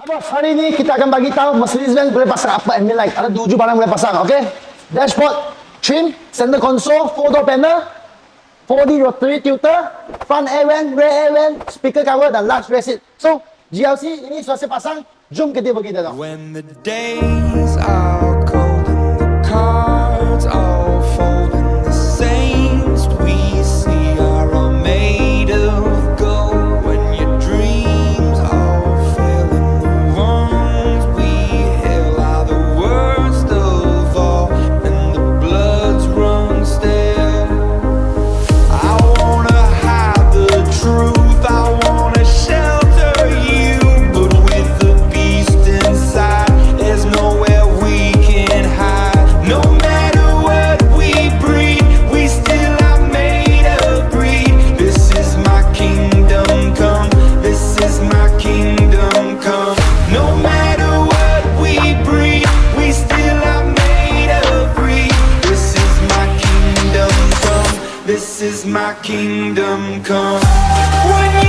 Bos, hari ini kita akan bagi tahu Mercedes-Benz boleh pasang apa ambient light. Ada 7 barang boleh pasang, okey? Dashboard, trim, center console, 4-door panel, 4D rotary tilter, front air vent, rear air vent, speaker cover dan large rear seat. So, GLC ini sudah saya pasang. Jom kita pergi tengok. When the days are cold and the cards all fold and the saints we see are all made of gold, when your dreams all fail and the ones we hail are the worst of all and the bloods run stale. I wanna hide the truth, I wanna shelter you, but with the beast inside, there's nowhere we can hide. No matter what we breed, we still are made of greed. This is my kingdom come, this is my kingdom come. No matter what we breed, we still are made of greed. This is my kingdom come, this is my kingdom come. When